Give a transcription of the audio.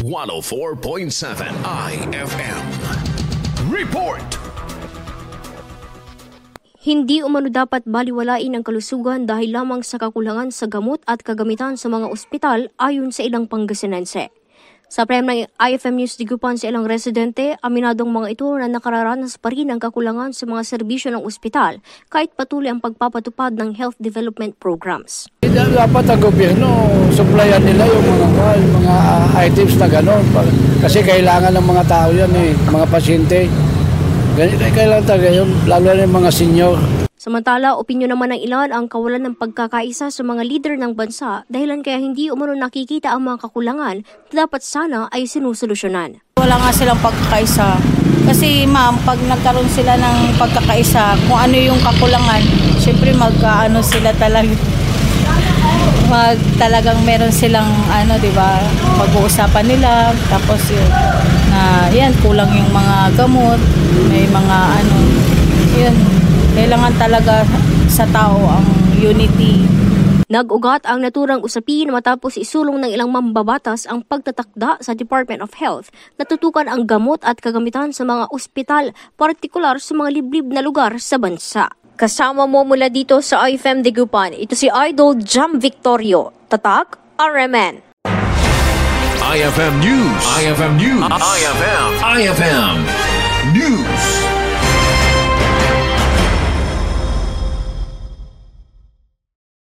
104.7 IFM. Report! Hindi umano dapat baliwalain ang kalusugan dahil lamang sa kakulangan sa gamot at kagamitan sa mga ospital ayon sa ilang Pangasinense. Sa prem ng IFM News Digupan sa ilang residente, aminadong mga ito na nakararanas pa rin ang kakulangan sa mga serbisyo ng ospital kahit patuloy ang pagpapatupad ng health development programs. Dapat ang gobyerno, supplyan nila yung mga items na gano'n. Kasi kailangan ng mga tao yan mga pasyente. Kailangan talaga yun, lalo na yung mga senior. Samantala, opinyon naman ng ilan ang kawalan ng pagkakaisa sa mga leader ng bansa dahilan kaya hindi umano nakikita ang mga kakulangan na dapat sana ay sinusolusyonan. Wala nga silang pagkakaisa. Kasi ma'am, pag nagkaroon sila ng pagkakaisa, kung ano yung kakulangan, syempre mag-ano sila talaga. Talagang meron silang di ba, pag-uusapan nila, tapos yun, yan, kulang yung mga gamot, may mga yun, kailangan talaga sa tao ang unity. Nag-ugat ang naturang usapin matapos isulong ng ilang mambabatas ang pagtatakda sa Department of Health na tutukan ang gamot at kagamitan sa mga ospital, partikular sa mga liblib na lugar sa bansa. Kasama mo mula dito sa IFM Digupan, ito si Idol Jam Victorio, Tatak, RMN. IFM News. IFM News. IFM News.